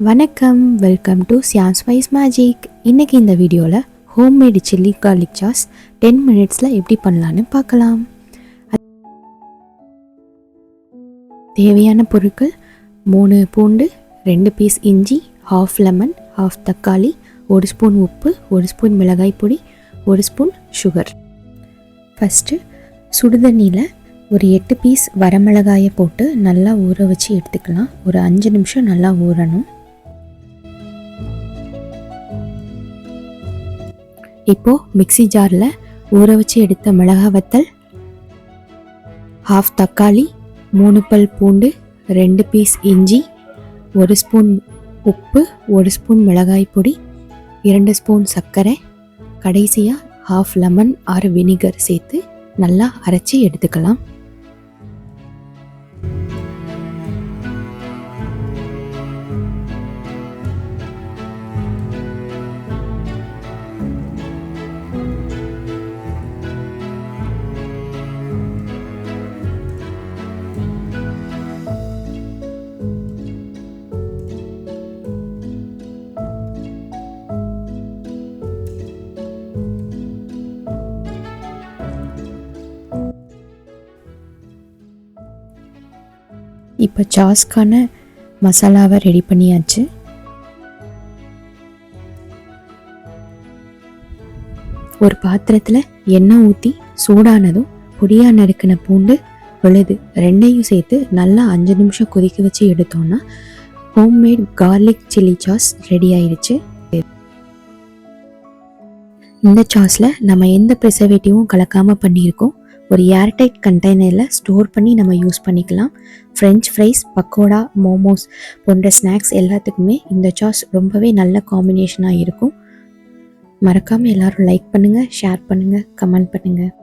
வணக்கம், welcome to சியான் spice magic. இன்றைக்கி இந்த வீடியோவில் ஹோம்மேடு சில்லி கார்லிக் சாஸ் 10 மினிட்ஸில் எப்படி பண்ணலான்னு பார்க்கலாம். தேவையான பொருட்கள் 3 பூண்டு, 2 பீஸ் இஞ்சி, ½ லெமன், ½ தக்காளி, 1 ஸ்பூன் உப்பு, 1 ஸ்பூன் மிளகாய் பொடி, 1 ஸ்பூன் சுகர். ஃபஸ்ட்டு சுடுதண்ணியில் ஒரு 8 பீஸ் வரமிளகாயை போட்டு நல்லா ஊற வச்சு எடுத்துக்கலாம். ஒரு 5 நிமிஷம் நல்லா ஊறணும். இப்போது மிக்ஸி ஜாரில் ஊற வச்சு எடுத்த மிளகாய் வத்தல், ½ தக்காளி, 3 பல் பூண்டு, 2 பீஸ் இஞ்சி, 1 ஸ்பூன் உப்பு, 1 ஸ்பூன் மிளகாய் பொடி, 2 ஸ்பூன் சர்க்கரை, கடைசியாக ½ லெமன் ஆர் வினிகர் சேர்த்து நல்லா அரைச்சி எடுத்துக்கலாம். இப்போ சாஸ்க்கான மசாலாவை ரெடி பண்ணியாச்சு. ஒரு பாத்திரத்தில் எண்ணெய் ஊற்றி சூடானதும் பொடியாக நறுக்கின பூண்டு, விழுது ரெண்டையும் சேர்த்து நல்லா 5 நிமிஷம் கொதிக்க வச்சு எடுத்தோன்னா homemade garlic chilli sauce ready ஆயிடுச்சு. இந்த சாஸில் நம்ம எந்த ப்ரிசர்வேட்டிவும் கலக்காமல் பண்ணியிருக்கோம். ஒரு ஏர்டைட் கண்டெய்னரில் ஸ்டோர் பண்ணி நம்ம யூஸ் பண்ணிக்கலாம். ஃப்ரெஞ்ச் ஃப்ரைஸ், பக்கோடா, மோமோஸ் போன்ற ஸ்நாக்ஸ் எல்லாத்துக்குமே இந்த சாஸ் ரொம்பவே நல்ல காம்பினேஷனாக இருக்கும். மறக்காமல் எல்லோரும் லைக் பண்ணுங்கள், ஷேர் பண்ணுங்கள், கமெண்ட் பண்ணுங்கள்.